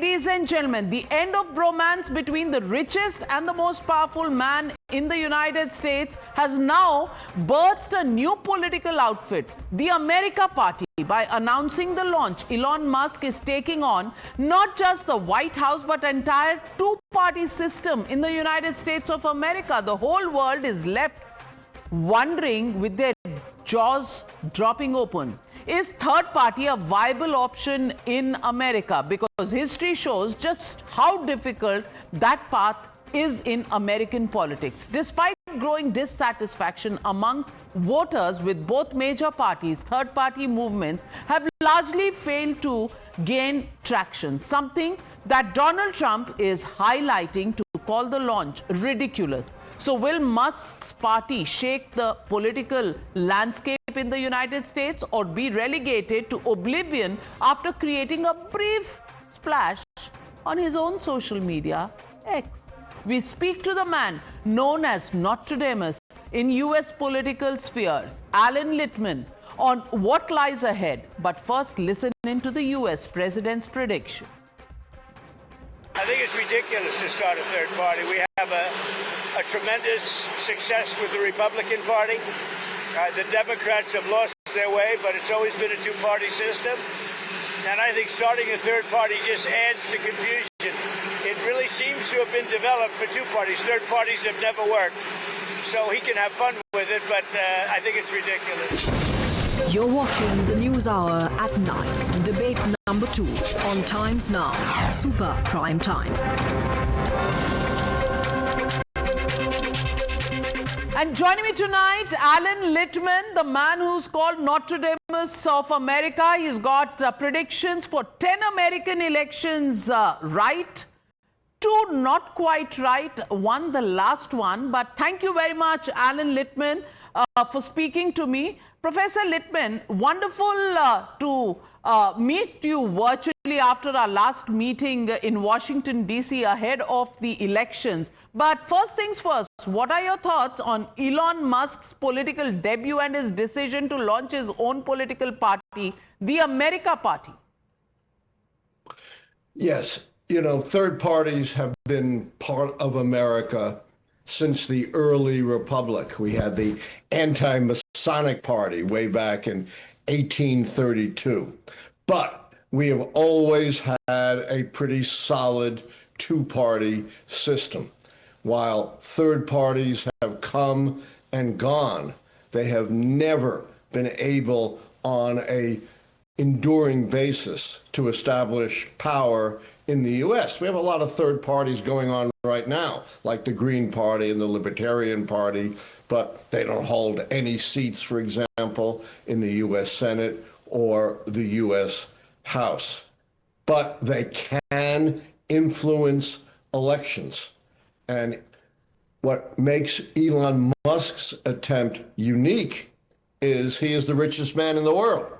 ladies and gentlemen, the end of bromance between the richest and the most powerful man in the United States has now birthed a new political outfit, the America Party. By announcing the launch, Elon Musk is taking on not just the White House but entire two-party system in the United States of America. The whole world is left wondering with their jaws dropping open. Is third party a viable option in America? Because history shows just how difficult that path is in American politics. Despite growing dissatisfaction among voters with both major parties, third party movements have largely failed to gain traction, something that Donald Trump is highlighting to call the launch ridiculous. So will Musk's party shake the political landscape in the United States or be relegated to oblivion after creating a brief splash on his own social media, X? We speak to the man known as Nostradamus in U.S. political spheres, Allan Lichtman, on what lies ahead. But first, listen into the U.S. president's prediction. I think it's ridiculous to start a third party. We have a tremendous success with the Republican Party. The Democrats have lost their way, but it's always been a two-party system. And I think starting a third party just adds to confusion. It really seems to have been developed for two parties. Third parties have never worked. So he can have fun with it, but I think it's ridiculous. You're watching the News Hour at 9, debate number 2 on Times Now, Super Prime Time. And joining me tonight, Allan Lichtman, the man who's called Nostradamus of America. He's got predictions for 10 American elections right, 2 not quite right, 1 the last one. But thank you very much, Allan Lichtman, for speaking to me. Professor Littman, wonderful to meet you virtually after our last meeting in Washington, D.C. ahead of the elections. But first things first, what are your thoughts on Elon Musk's political debut and his decision to launch his own political party, the America Party? Yes, you know, third parties have been part of America since the early republic. We had the anti-Masonic Party way back in 1832. But we have always had a pretty solid two-party system. While third parties have come and gone, they have never been able on a enduring basis to establish power in the U.S. We have a lot of third parties going on right now, like the Green Party and the Libertarian Party, but they don't hold any seats, for example, in the U.S. Senate or the U.S. House. But they can influence elections. And what makes Elon Musk's attempt unique is he is the richest man in the world.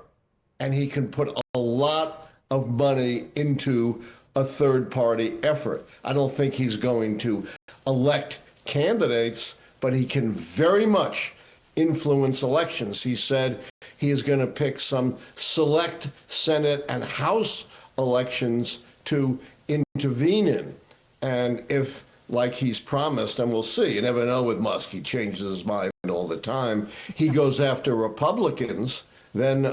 And he can put a lot of money into a third-party effort. I don't think he's going to elect candidates, but he can very much influence elections. He said he is going to pick some select Senate and House elections to intervene in. And if, like he's promised, and we'll see, you never know with Musk, he changes his mind all the time, he goes after Republicans, then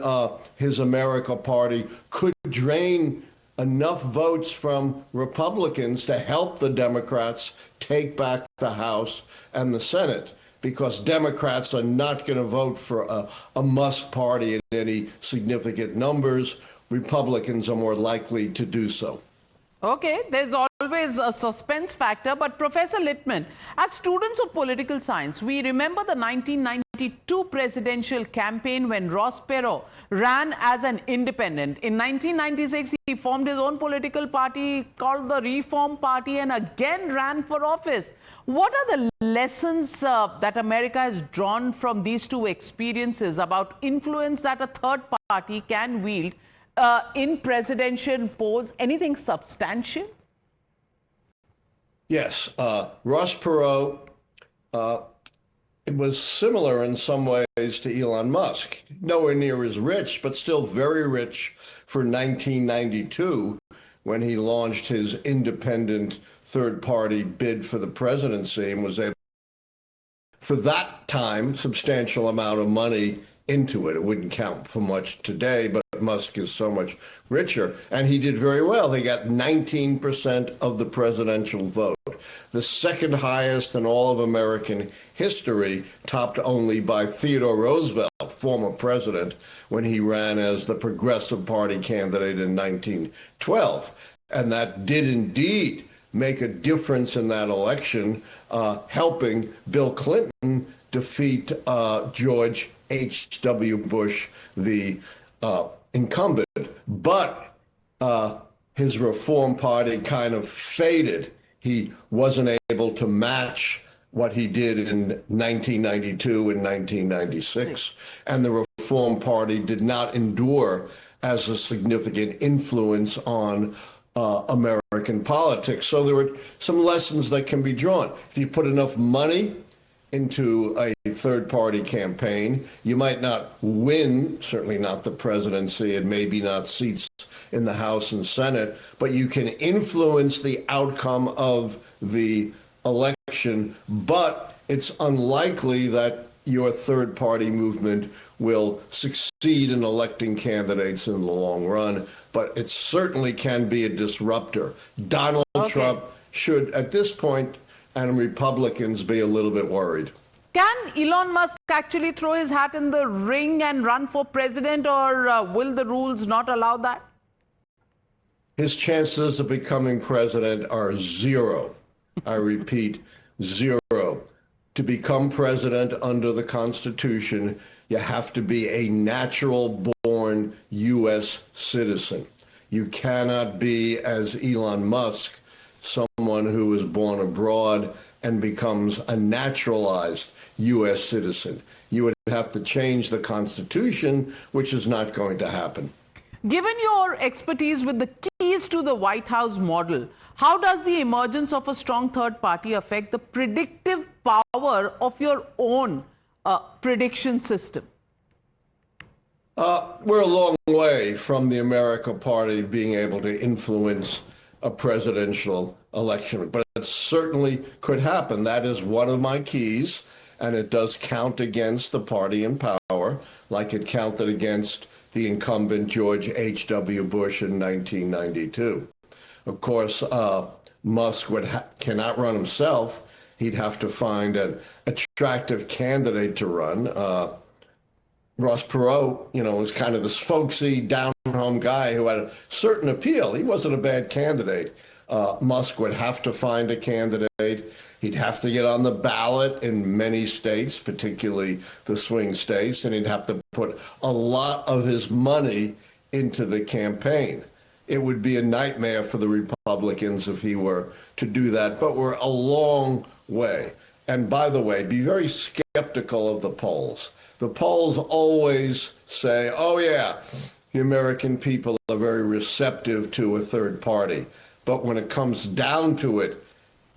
his America Party could drain enough votes from Republicans to help the Democrats take back the House and the Senate, because Democrats are not going to vote for a Musk party in any significant numbers. Republicans are more likely to do so. Okay, there's always a suspense factor. But Professor Littman, as students of political science, we remember the 1992 presidential campaign when Ross Perot ran as an independent. In 1996, he formed his own political party called the Reform Party and again ran for office. What are the lessons that America has drawn from these two experiences about influence that a third party can wield in presidential polls? Anything substantial? Yes. Ross Perot, it was similar in some ways to Elon Musk. Nowhere near as rich, but still very rich for 1992, when he launched his independent third-party bid for the presidency and was able, for that time, substantial amount of money into it. It wouldn't count for much today, but Musk is so much richer, and he did very well. They got 19% of the presidential vote, the second highest in all of American history, topped only by Theodore Roosevelt, former president, when he ran as the Progressive Party candidate in 1912. And that did indeed make a difference in that election, helping Bill Clinton defeat George H.W. Bush, the incumbent. But his Reform Party kind of faded. He wasn't able to match what he did in 1992 and 1996. And the Reform Party did not endure as a significant influence on American politics. So there were some lessons that can be drawn. If you put enough money into a third-party campaign, you might not win, certainly not the presidency, and maybe not seats in the House and Senate, but you can influence the outcome of the election, but it's unlikely that your third-party movement will succeed in electing candidates in the long run, but it certainly can be a disruptor. Donald Trump should, at this point, and Republicans be a little bit worried. Can Elon Musk actually throw his hat in the ring and run for president, or will the rules not allow that? His chances of becoming president are zero. I repeat, zero. To become president under the Constitution, you have to be a natural-born U.S. citizen. You cannot be, as Elon Musk, someone who was born abroad and becomes a naturalized U.S. citizen. You would have to change the Constitution, which is not going to happen. Given your expertise with the keys to the White House model, how does the emergence of a strong third party affect the predictive power of your own prediction system? We're a long way from the America Party being able to influence a presidential election, but it certainly could happen. That is one of my keys, and it does count against the party in power, like it counted against the incumbent George H.W. Bush in 1992. Of course, Musk cannot run himself. He'd have to find an attractive candidate to run. Ross Perot, was kind of this folksy, down-home guy who had a certain appeal. He wasn't a bad candidate. Musk would have to find a candidate. He'd have to get on the ballot in many states, particularly the swing states, and he'd have to put a lot of his money into the campaign. It would be a nightmare for the Republicans if he were to do that, but we're a long way. And by the way, be very skeptical of the polls. The polls always say, oh yeah, the American people are very receptive to a third party. But when it comes down to it,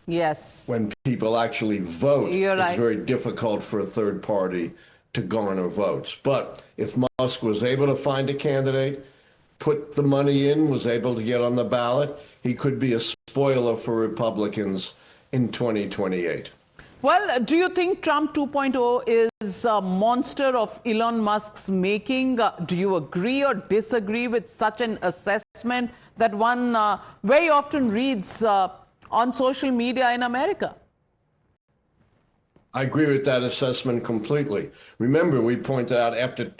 yes, when people actually vote, You're right. It's very difficult for a third party to garner votes. But if Musk was able to find a candidate, put the money in, was able to get on the ballot, he could be a spoiler for Republicans in 2028. Well, do you think Trump 2.0 is a monster of Elon Musk's making? Do you agree or disagree with such an assessment that one very often reads on social media in America? I agree with that assessment completely. Remember, we pointed out after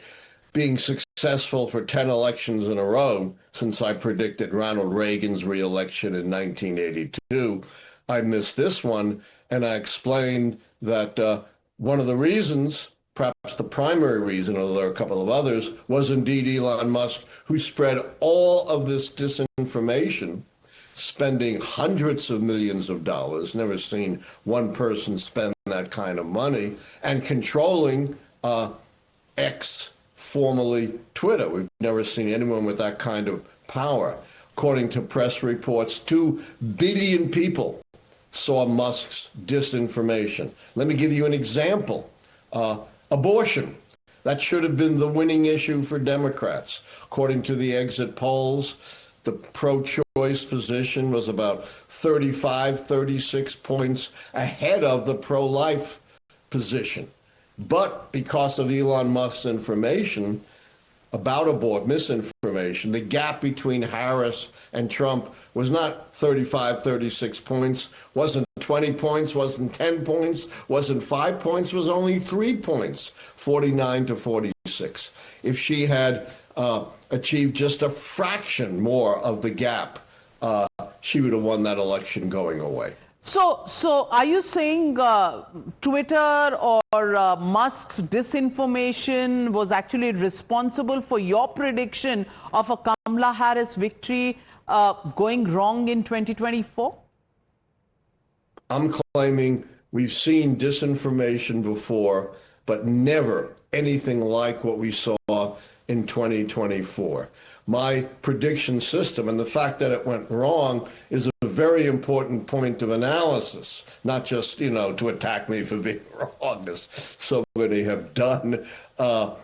being successful for 10 elections in a row, since I predicted Ronald Reagan's re-election in 1982, I missed this one, and I explained that one of the reasons, perhaps the primary reason, although there are a couple of others, was indeed Elon Musk, who spread all of this disinformation, spending hundreds of millions of dollars, never seen one person spend that kind of money, and controlling X, formerly Twitter. We've never seen anyone with that kind of power. According to press reports, 2 billion people saw Musk's disinformation. Let me give you an example. Abortion. That should have been the winning issue for Democrats. According to the exit polls, the pro-choice position was about 35, 36 points ahead of the pro-life position. But because of Elon Musk's information about misinformation, the gap between Harris and Trump was not 35, 36 points, wasn't 20 points, wasn't 10 points, wasn't 5 points, was only 3 points, 49 to 46. If she had achieved just a fraction more of the gap, she would have won that election going away. So are you saying Twitter or Musk's disinformation was actually responsible for your prediction of a Kamala Harris victory going wrong in 2024? I'm claiming we've seen disinformation before, but never anything like what we saw in 2024. My prediction system and the fact that it went wrong is a very important point of analysis, not just, to attack me for being wrong, as so many have done. The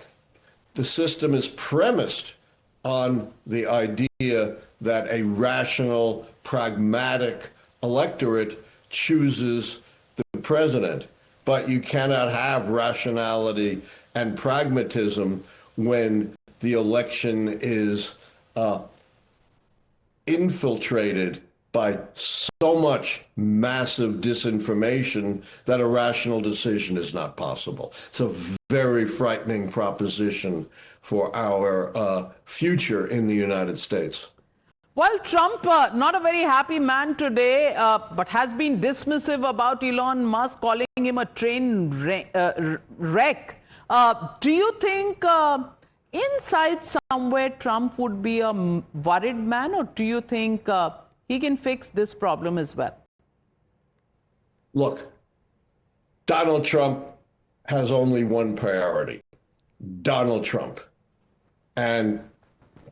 system is premised on the idea that a rational, pragmatic electorate chooses the president. But you cannot have rationality and pragmatism when the election is infiltrated by so much massive disinformation that a rational decision is not possible. It's a very frightening proposition for our future in the United States. Well, Trump, not a very happy man today, but has been dismissive about Elon Musk, calling him a train wreck. Do you think inside somewhere Trump would be a worried man, or do you think he can fix this problem as well? Look, Donald Trump has only one priority: Donald Trump. And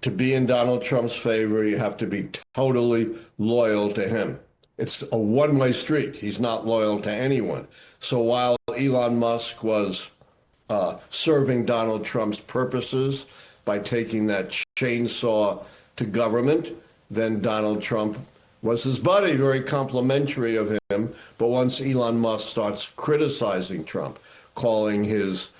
to be in Donald Trump's favor, you have to be totally loyal to him. It's a one-way street. He's not loyal to anyone. So while Elon Musk was serving Donald Trump's purposes by taking that chainsaw to government, then Donald Trump was his buddy, very complimentary of him. But once Elon Musk starts criticizing Trump, calling his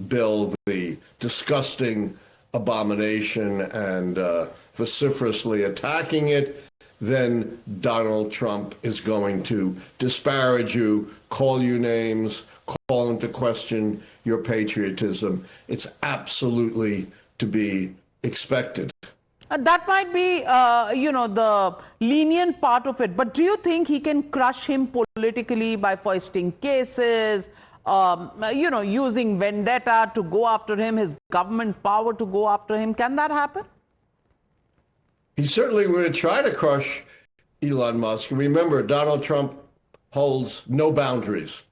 bill the disgusting abomination and vociferously attacking it, then Donald Trump is going to disparage you, call you names, call into question your patriotism. It's absolutely to be expected. That might be, the lenient part of it. But do you think he can crush him politically by foisting cases, using vendetta to go after him, his government power to go after him? Can that happen? He certainly would try to crush Elon Musk. Remember, Donald Trump holds no boundaries.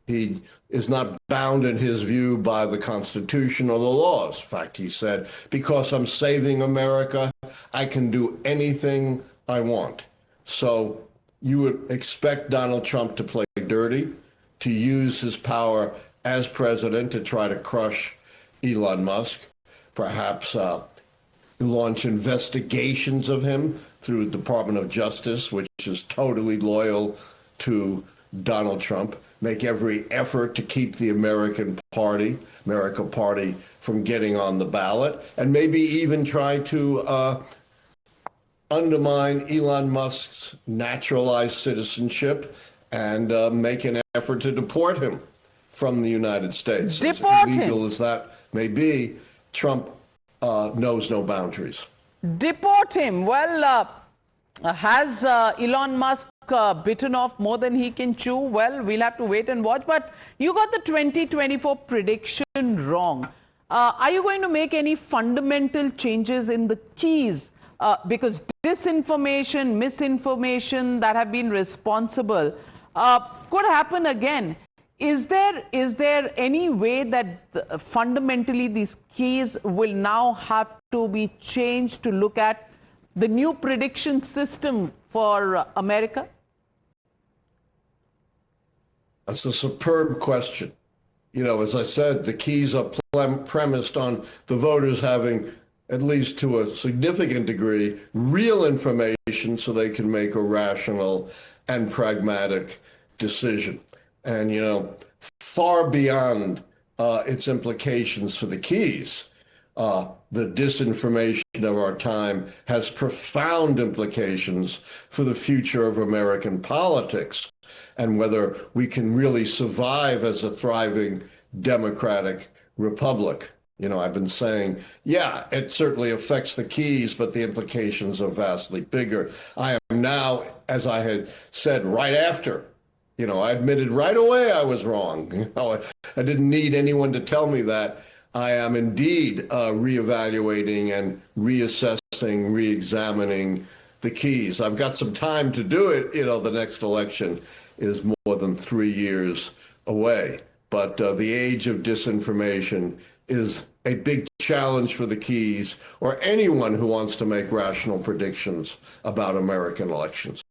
He is not bound, in his view, by the Constitution or the laws. In fact, he said, because I'm saving America, I can do anything I want. So you would expect Donald Trump to play dirty, to use his power as president to try to crush Elon Musk, perhaps launch investigations of him through the Department of Justice, which is totally loyal to Donald Trump, make every effort to keep the America Party from getting on the ballot, and maybe even try to undermine Elon Musk's naturalized citizenship and make an effort to deport him from the United States. Deport as illegal him. As that may be, Trump knows no boundaries. Deport him. Well, has Elon Musk bitten off more than he can chew? Well, we'll have to wait and watch. But you got the 2024 prediction wrong. Are you going to make any fundamental changes in the keys? Because disinformation, misinformation that have been responsible could happen again. Is there any way that fundamentally these keys will now have to be changed to look at the new prediction system for America? That's a superb question. As I said, the keys are premised on the voters having at least to a significant degree, real information so they can make a rational and pragmatic decision. And, you know, far beyond its implications for the keys, the disinformation of our time has profound implications for the future of American politics and whether we can really survive as a thriving democratic republic. You know, I've been saying, yeah, it certainly affects the keys, but the implications are vastly bigger. I am now, as I had said right after, you know, I admitted right away I was wrong. You know, I didn't need anyone to tell me that. I am indeed reevaluating and reassessing, reexamining the keys. I've got some time to do it. You know, the next election is more than 3 years away. But the age of disinformation is a big challenge for the keys or anyone who wants to make rational predictions about American elections.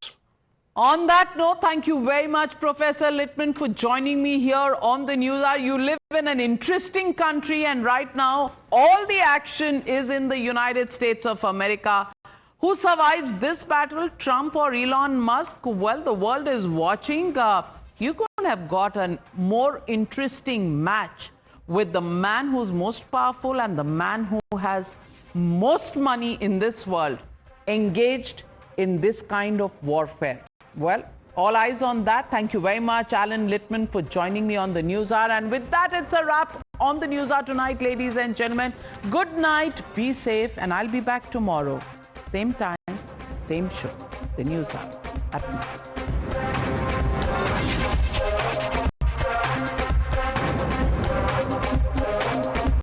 On that note, thank you very much, Professor Littman, for joining me here on the NewsHour. You live in an interesting country, and right now, all the action is in the United States of America. Who survives this battle, Trump or Elon Musk? Well, the world is watching. You couldn't have got a more interesting match with the man who's most powerful and the man who has most money in this world engaged in this kind of warfare. Well, all eyes on that. Thank you very much, Allan Lichtman, for joining me on the NewsHour. And with that, it's a wrap on the NewsHour tonight, ladies and gentlemen. Good night, be safe, and I'll be back tomorrow. Same time, same show. The NewsHour at night.